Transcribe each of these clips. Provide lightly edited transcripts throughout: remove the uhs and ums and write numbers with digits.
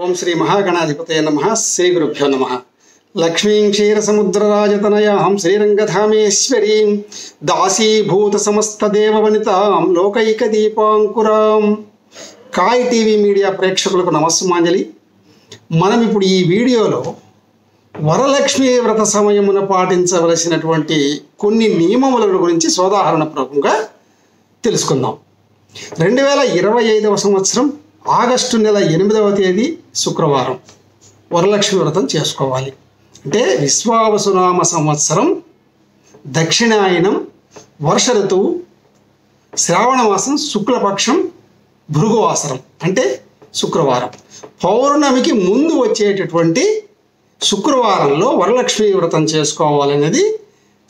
ఓం శ్రీ మహాగణాధిపతయ నమః. శ్రీ గురుభ్యో నమః. లక్ష్మీం క్షీరసముద్రరాజతనయాం శ్రీరంగధామేశ్వరీం దాసీభూత సమస్త దేవవనితాం లోకైక దీపాంకురాం. కాయ్ టీవీ మీడియా ప్రేక్షకులకు నమస్సుమాంజలి. మనం ఇప్పుడు ఈ వీడియోలో వరలక్ష్మీ వ్రత సమయమున పాటించవలసినటువంటి కొన్ని నియమముల గురించి సోదాహరణపూర్వకంగా తెలుసుకుందాం. 2025 సంవత్సరం ఆగస్టు నెల 8వ తేదీ శుక్రవారం వరలక్ష్మి వ్రతం చేసుకోవాలి. అంటే విశ్వావసునామ సంవత్సరం దక్షిణాయనం వర్ష ఋతువు శ్రావణ మాసం శుక్లపక్షం భృగువాసరం అంటే శుక్రవారం పౌర్ణమికి ముందు వచ్చేటటువంటి శుక్రవారంలో వరలక్ష్మి వ్రతం చేసుకోవాలనేది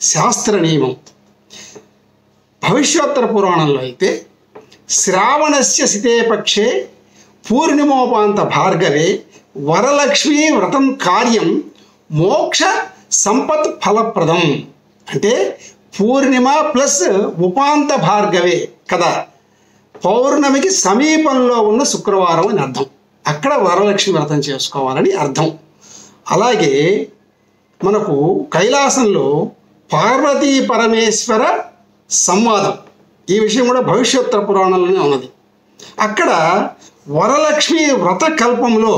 శాస్త్ర నియమం. భవిష్యోత్తర పురాణంలో అయితే శ్రావణస్య శితే పక్షే పూర్ణిమోపాంత భార్గవే వరలక్ష్మీ వ్రతం కార్యం మోక్ష సంపత్ ఫలప్రదం. అంటే పూర్ణిమ ప్లస్ ఉపాంత భార్గవే కదా, పౌర్ణమికి సమీపంలో ఉన్న శుక్రవారం అని అర్థం. అక్కడ వరలక్ష్మి వ్రతం చేసుకోవాలని అర్థం. అలాగే మనకు కైలాసంలో పార్వతీ పరమేశ్వర సంవాదం, ఈ విషయం కూడా భవిష్యోత్తర పురాణంలోనే ఉన్నది. అక్కడ వరలక్ష్మి వ్రత కల్పంలో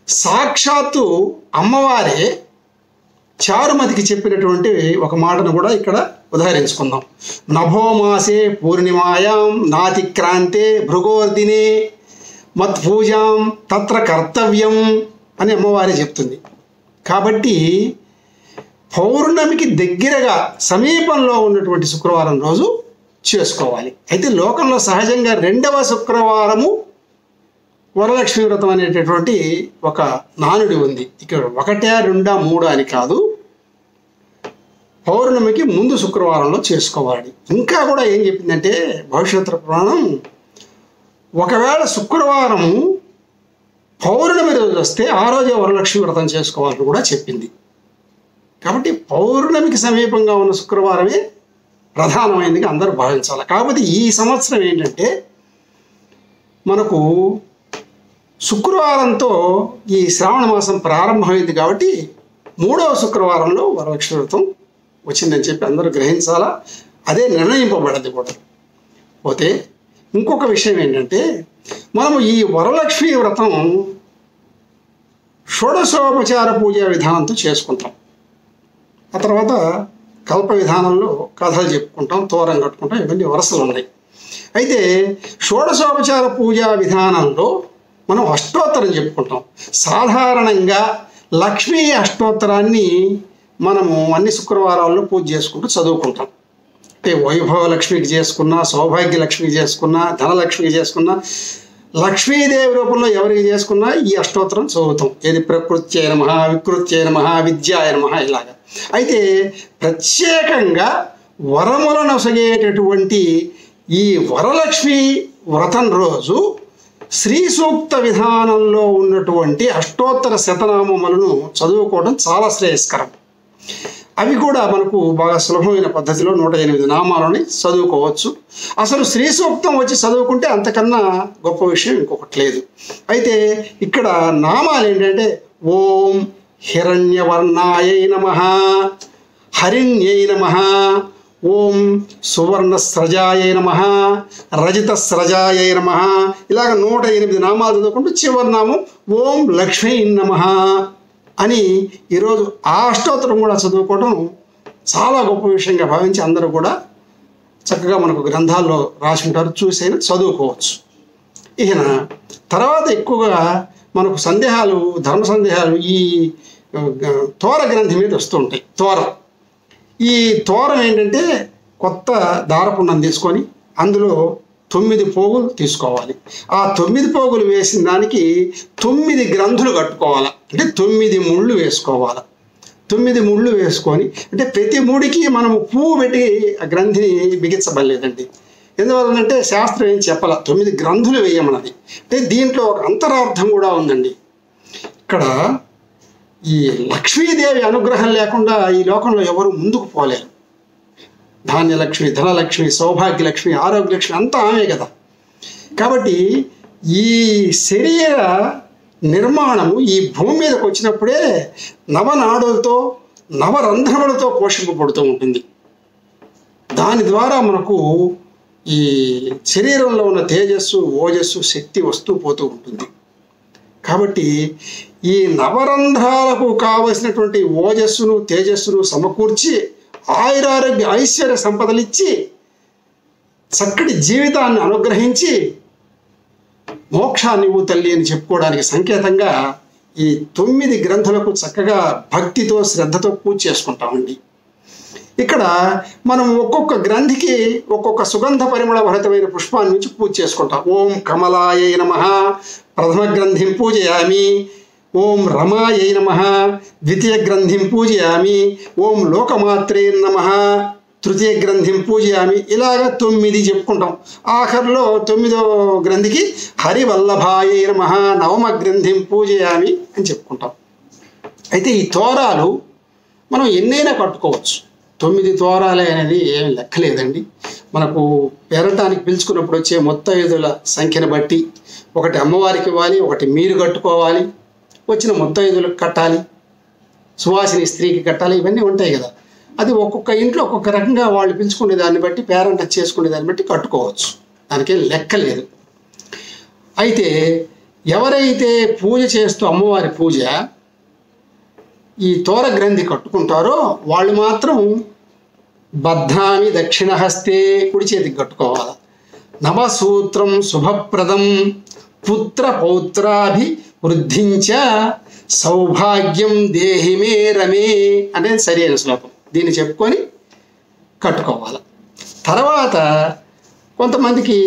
సాక్షాత్తు అమ్మవారే చారుమతికి చెప్పినటువంటి ఒక మాటను కూడా ఇక్కడ ఉదాహరించుకుందాం. నభోమాసే పూర్ణిమాయాం నాతిక్రాంతే భృగోర్దినే మత్పూజాం తత్ర కర్తవ్యం అని అమ్మవారే చెప్తుంది. కాబట్టి పౌర్ణమికి దగ్గరగా సమీపంలో ఉన్నటువంటి శుక్రవారం రోజు చేసుకోవాలి. అయితే లోకంలో సహజంగా 2వ శుక్రవారము వరలక్ష్మి వ్రతం అనేటటువంటి ఒక నానుడి ఉంది. ఇక్కడ 1, 2, 3 అని కాదు, పౌర్ణమికి ముందు శుక్రవారంలో చేసుకోవాలి. ఇంకా కూడా ఏం చెప్పిందంటే భవిష్యోత్తర పురాణం, ఒకవేళ శుక్రవారం పౌర్ణమి రోజు వస్తే ఆ రోజే వరలక్ష్మి వ్రతం చేసుకోవాలని కూడా చెప్పింది. కాబట్టి పౌర్ణమికి సమీపంగా ఉన్న శుక్రవారమే ప్రధానమైనదిగా అందరూ భావించాలి. కాకపోతే ఈ సంవత్సరం ఏంటంటే మనకు శుక్రవారంతో ఈ శ్రావణ మాసం ప్రారంభమైంది. కాబట్టి 3వ శుక్రవారంలో వరలక్ష్మి వ్రతం వచ్చిందని చెప్పి అందరూ గ్రహించాలా. అదే నిర్ణయింపబడది కూడా. పోతే ఇంకొక విషయం ఏంటంటే మనము ఈ వరలక్ష్మి వ్రతం షోడశోపచార పూజా విధానంతో చేసుకుంటాం. ఆ తర్వాత కల్ప విధానంలో కథలు చెప్పుకుంటాం, తోరం కట్టుకుంటాం, ఇవన్నీ వరసలు ఉన్నాయి. అయితే షోడశోపచార పూజా విధానంలో మనం అష్టోత్తరం చెప్పుకుంటాం. సాధారణంగా లక్ష్మీ అష్టోత్తరాన్ని మనము అన్ని శుక్రవారాల్లో పూజ చేసుకుంటూ చదువుకుంటాం. అంటే వైభవ లక్ష్మికి చేసుకున్నా, సౌభాగ్య లక్ష్మికి చేసుకున్నా, ధనలక్ష్మికి చేసుకున్నా, లక్ష్మీదేవి రూపంలో ఎవరికి చేసుకున్నా ఈ అష్టోత్తరం చదువుతాం. ఏది ప్రకృత్యై నమః, వికృత్యై నమః, విద్యాయ నమః ఇలాగా. అయితే ప్రత్యేకంగా వరములను ఒసగేటటువంటి ఈ వరలక్ష్మి వ్రతం రోజు శ్రీ సూక్త విధానంలో ఉన్నటువంటి అష్టోత్తర శతనామములను చదువుకోవడం చాలా శ్రేయస్కరం. అవి కూడా మనకు బాగా సులభమైన పద్ధతిలో 108 నామాలని చదువుకోవచ్చు. అసలు శ్రీ సూక్తం వచ్చి చదువుకుంటే అంతకన్నా గొప్ప విషయం ఇంకొకటి లేదు. అయితే ఇక్కడ నామాలు ఏంటంటే ఓం హిరణ్యవర్ణాయై నమః, హరిణ్యై నమః, ఓం సువర్ణస్రజాయై నమః, రజతస్రజాయై నమః, ఇలాగ 108 నామాలు చదువుకుంటూ చివరి నామం ఓం లక్ష్మీ నమః అని ఈరోజు ఆ అష్టోత్తరం కూడా చదువుకోవడం చాలా గొప్ప విషయంగా భావించి అందరూ కూడా చక్కగా మనకు గ్రంథాల్లో రాసి ఉంటారు, చూసైనా చదువుకోవచ్చు. ఈయన తర్వాత ఎక్కువగా మనకు సందేహాలు, ధర్మ సందేహాలు ఈ తోర గ్రంథి మీద వస్తూ ఉంటాయి. ఈ తోరం ఏంటంటే కొత్త దారపుండం తీసుకొని అందులో 9 పోగులు తీసుకోవాలి. ఆ 9 పోగులు వేసిన దానికి 9 గ్రంథులు కట్టుకోవాలి. అంటే 9 ముళ్ళు వేసుకోవాలి. 9 ముళ్ళు వేసుకొని, అంటే ప్రతి ముడికి మనము పువ్వు పెట్టి ఆ గ్రంథిని బిగించబడలేదండి. ఎందువల్లంటే శాస్త్రం ఏం చెప్పాల, 9 గ్రంథులు వేయమన్నది. అంటే దీంట్లో ఒక అంతరార్థం కూడా ఉందండి. ఇక్కడ ఈ లక్ష్మీదేవి అనుగ్రహం లేకుండా ఈ లోకంలో ఎవరు ముందుకు పోలేరు. ధాన్యలక్ష్మి, ధనలక్ష్మి, సౌభాగ్యలక్ష్మి, ఆరోగ్యలక్ష్మి అంతా ఆమె కదా. కాబట్టి ఈ శరీర నిర్మాణము ఈ భూమి మీదకి వచ్చినప్పుడే నవనాడులతో నవరంధ్రములతో పోషింపబడుతూ ఉంటుంది. దాని ద్వారా మనకు ఈ శరీరంలో ఉన్న తేజస్సు, ఓజస్సు, శక్తి వస్తూ పోతూ ఉంటుంది. కాబట్టి ఈ నవరంధ్రాలకు కావలసినటువంటి ఓజస్సును, తేజస్సును సమకూర్చి ఆయురారోగ్య ఐశ్వర్య సంపదలిచ్చి చక్కటి జీవితాన్ని అనుగ్రహించి మోక్షాన్ని తల్లి అని చెప్పుకోవడానికి సంకేతంగా ఈ 9 గ్రంథులకు చక్కగా భక్తితో శ్రద్ధతో పూజ చేసుకుంటామండి. ఇక్కడ మనం ఒక్కొక్క గ్రంథికి ఒక్కొక్క సుగంధ పరిమళ భరితమైన పుష్పాన్ని నుంచి పూజ చేసుకుంటాం. ఓం కమలాయ నమః ప్రథమ గ్రంథిం పూజయామి, ఓం రమాయ నమః ద్వితీయ గ్రంథిం పూజయామి, ఓం లోకమాత్రే నమః తృతీయ గ్రంథిం పూజయామి. ఇలాగ 9 చెప్పుకుంటాం. ఆఖరిలో 9వ గ్రంథికి హరివల్లభాయ నమః నవమ గ్రంథిం పూజయామి అని చెప్పుకుంటాం. అయితే ఈ తోరాలు మనం ఎన్నైనా కట్టుకోవచ్చు. 9 తోరాలే అనేది ఏం లెక్కలేదండి. మనకు పేరటానికి పిలుచుకున్నప్పుడు వచ్చే ముత్తైదుల సంఖ్యను బట్టి ఒకటి అమ్మవారికి ఇవ్వాలి, ఒకటి మీరు కట్టుకోవాలి, వచ్చిన ముత్తైదులకు కట్టాలి, సువాసిని స్త్రీకి కట్టాలి, ఇవన్నీ ఉంటాయి కదా. అది ఒక్కొక్క ఇంట్లో ఒక్కొక్క రకంగా వాళ్ళు పిలుచుకునే దాన్ని బట్టి, పేరెంట్ చేసుకునే దాన్ని బట్టి కట్టుకోవచ్చు. దానికేం లెక్క లేదు. అయితే ఎవరైతే పూజ చేస్తూ అమ్మవారి పూజ ఈ తోర గ్రంథి కట్టుకుంటారో వాళ్ళు మాత్రం బధ్నామి దక్షిణహస్తే, కుడి చేతికి కట్టుకోవాలి. నవసూత్రం శుభప్రదం పుత్ర పౌత్రాభి వృద్ధించ సౌభాగ్యం దేహిమే రమే అనేది సరైన శ్లోకం. దీన్ని చెప్పుకొని కట్టుకోవాలి. తర్వాత కొంతమందికి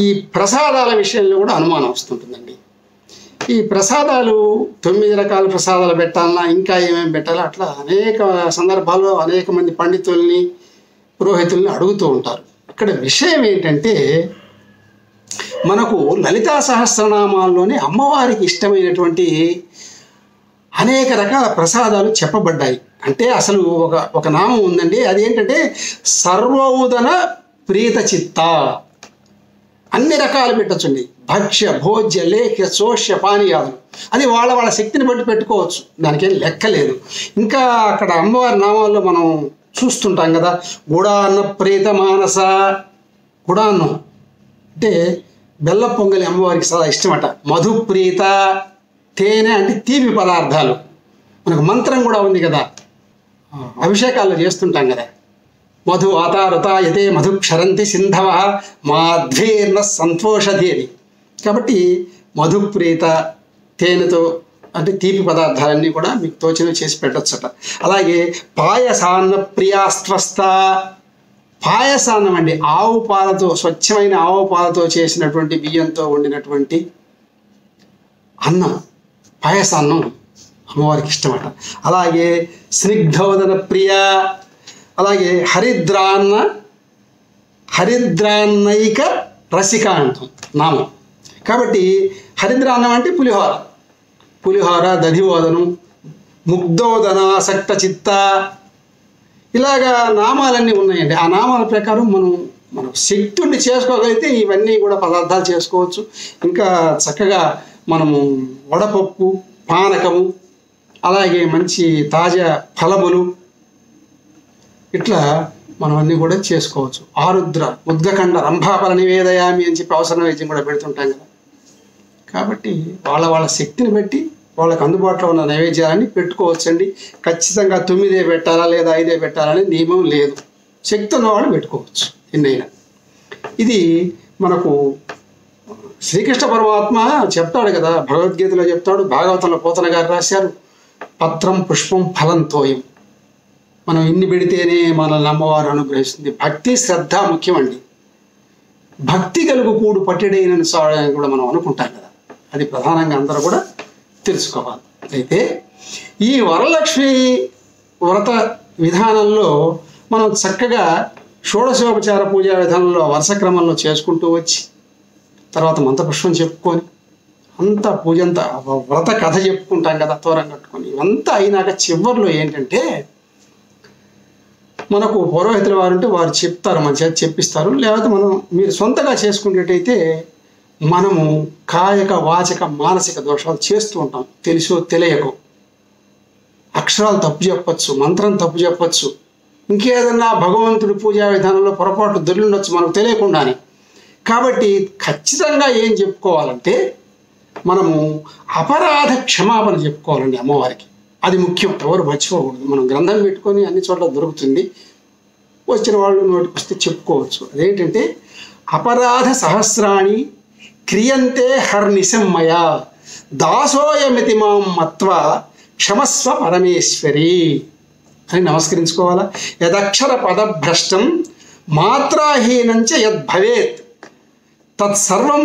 ఈ ప్రసాదాల విషయంలో కూడా అనుమానం వస్తుంటుందండి. ఈ ప్రసాదాలు 9 రకాల ప్రసాదాలు పెట్టాలన్నా ఇంకా ఏమేమి పెట్టాలో అట్లా అనేక సందర్భాల్లో అనేక మంది పండితుల్ని, పురోహితుల్ని అడుగుతూ ఉంటారు. ఇక్కడ విషయం ఏంటంటే మనకు లలితా సహస్రనామాల్లోనే అమ్మవారికి ఇష్టమైనటువంటి అనేక రకాల ప్రసాదాలు చెప్పబడ్డాయి. అంటే అసలు ఒక నామం ఉందండి. అదేంటంటే సర్వోదన ప్రీత చిత్త. అన్ని రకాలు పెట్టచ్చండి. భక్ష్య, భోజ్య, లేఖ్య, శోష్య, పానీయాదులు. అది వాళ్ళ శక్తిని బట్టి పెట్టుకోవచ్చు. దానికేం లెక్కలేదు. ఇంకా అక్కడ అమ్మవారి నామాల్లో మనం చూస్తుంటాం కదా, గుడాన్న ప్రీత మానస. గుడాన్నం అంటే బెల్ల పొంగలి అమ్మవారికి చాలా ఇష్టమట. మధుప్రీత, తేనె అంటే తీపి పదార్థాలు. మనకు మంత్రం కూడా ఉంది కదా, అభిషేకాల్లో చేస్తుంటాం కదా, మధు ఆతారుత యతే మధు క్షరంతి సింధవ మాధ్వేర్న సంతోషది అని. కాబట్టి మధుప్రీత, తేనెతో అంటే తీపి పదార్థాలన్నీ కూడా మీకు తోచినవి చేసి పెట్టొచ్చట. అలాగే పాయసాన్న ప్రియాస్త్వస్త. పాయసాన్నం అండి, ఆవు పాలతో, స్వచ్ఛమైన ఆవు పాలతో చేసినటువంటి బియ్యంతో వండినటువంటి అన్నం, పాయసాన్నం అమ్మవారికి ఇష్టమట. అలాగే స్నిగ్ధోదన ప్రియ. అలాగే హరిద్రాన్నైక రసిక అంటాం నామం. కాబట్టి హరిద్రాన్నం అంటే పులిహోర, దధివోదనం, ముగ్ధోదనాసక్త చిత్త, ఇలాగా నామాలన్నీ ఉన్నాయండి. ఆ నామాల ప్రకారం మనం శక్తుడిని చేసుకోగలిగితే ఇవన్నీ కూడా పదార్థాలు చేసుకోవచ్చు. ఇంకా చక్కగా మనము వడపప్పు, పానకము, అలాగే మంచి తాజా ఫలములు, ఇట్లా మనం అన్నీ కూడా చేసుకోవచ్చు. ఆరుద్ర ఉద్గఖండ రంభాఫల నివేదయామి అని చెప్పి అవసర నైవేద్యం కూడా పెడుతుంటాం కదా. కాబట్టి వాళ్ళ శక్తిని బట్టి వాళ్ళకి అందుబాటులో ఉన్న నైవేద్యాలన్నీ పెట్టుకోవచ్చండి. ఖచ్చితంగా 9 పెట్టాలా లేదా 5 పెట్టాలని నియమం లేదు. శక్తి ఉన్న వాళ్ళు పెట్టుకోవచ్చు ఎన్నైనా. ఇది మనకు శ్రీకృష్ణ పరమాత్మ చెప్తాడు కదా, భగవద్గీతలో చెప్తాడు, భాగవతంలో పోతన గారు రాశారు, పత్రం పుష్పం ఫలం తోయం. మనం ఇన్ని పెడితేనే మనల్ని అమ్మవారు అనుగ్రహిస్తుంది. భక్తి శ్రద్ధ ముఖ్యమండి. భక్తి కలుగు కూడు పట్టెడైన సాడని కూడా మనం అనుకుంటాం కదా, అది ప్రధానంగా అందరూ కూడా తెలుసుకోవాలి. అయితే ఈ వరలక్ష్మి వ్రత విధానంలో మనం చక్కగా షోడశోపచార పూజా విధానంలో వరుస క్రమంలో చేసుకుంటూ వచ్చి తర్వాత మంత్రపుష్పం చెప్పుకొని అంతా పూజ అంతా వ్రత కథ చెప్పుకుంటాం కదా, తోరం కట్టుకొని. ఇవంతా అయినాక చివరిలో ఏంటంటే మనకు పురోహితుల వారు ఉంటే వారు చెప్తారు, మన చేత చెప్పిస్తారు. లేకపోతే మీరు సొంతగా చేసుకునేటైతే మనము కాయక వాచక మానసిక దోషాలు చేస్తూ ఉంటాం, తెలుసో తెలియకో. అక్షరాలు తప్పు చెప్పచ్చు, మంత్రం తప్పు చెప్పచ్చు, ఇంకేదన్నా భగవంతుడి పూజా విధానంలో పొరపాటు దొర్లుండొచ్చు మనకు తెలియకుండానే. కాబట్టి ఖచ్చితంగా ఏం చెప్పుకోవాలంటే మనము అపరాధ క్షమాపణ చెప్పుకోవాలండి అమ్మవారికి. అది ముఖ్యం, ఎవరు మర్చిపోకూడదు. మనం గ్రంథం పెట్టుకొని అన్ని చోట్ల దొరుకుతుంది, వచ్చిన వాళ్ళు నోటికి వస్తే చెప్పుకోవచ్చు. అదేంటంటే అపరాధ సహస్రాణి క్రియంతే హర్నిశమ్మయ దాసోయమితి మాం మత్వ క్షమస్వ పరమేశ్వరి అని నమస్కరించుకోవాలా. యదక్షర పదభ్రష్టం మాత్రాహీనంచ యద్భవేత్ తత్సర్వం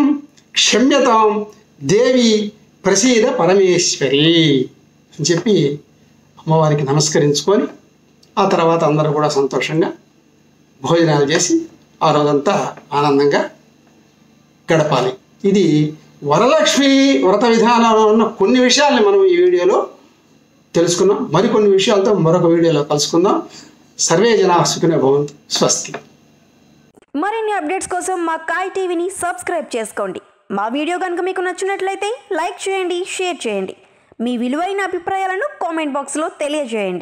క్షమ్యతాం దేవి ప్రసీద పరమేశ్వరి అని చెప్పి అమ్మవారికి నమస్కరించుకొని ఆ తర్వాత అందరూ కూడా సంతోషంగా భోజనాలు చేసి ఆ రోజంతా ఆనందంగా గడపాలి. ఇది వరలక్ష్మి వ్రత విధానంలో ఉన్న కొన్ని విషయాల్ని మనం ఈ వీడియోలో తెలుసుకున్నాం. మరికొన్ని విషయాలతో మరొక వీడియోలో కలుసుకుందాం. సర్వే జనాః సుఖినో భవంతు. స్వస్తి. మరిన్ని అప్డేట్స్ కోసం మా కాయ్ టీవీని సబ్స్క్రైబ్ చేసుకోండి. మా వీడియో కనుక మీకు నచ్చినట్లయితే లైక్ చేయండి, షేర్ చేయండి. మీ విలువైన అభిప్రాయాలను కామెంట్ బాక్స్లో తెలియజేయండి.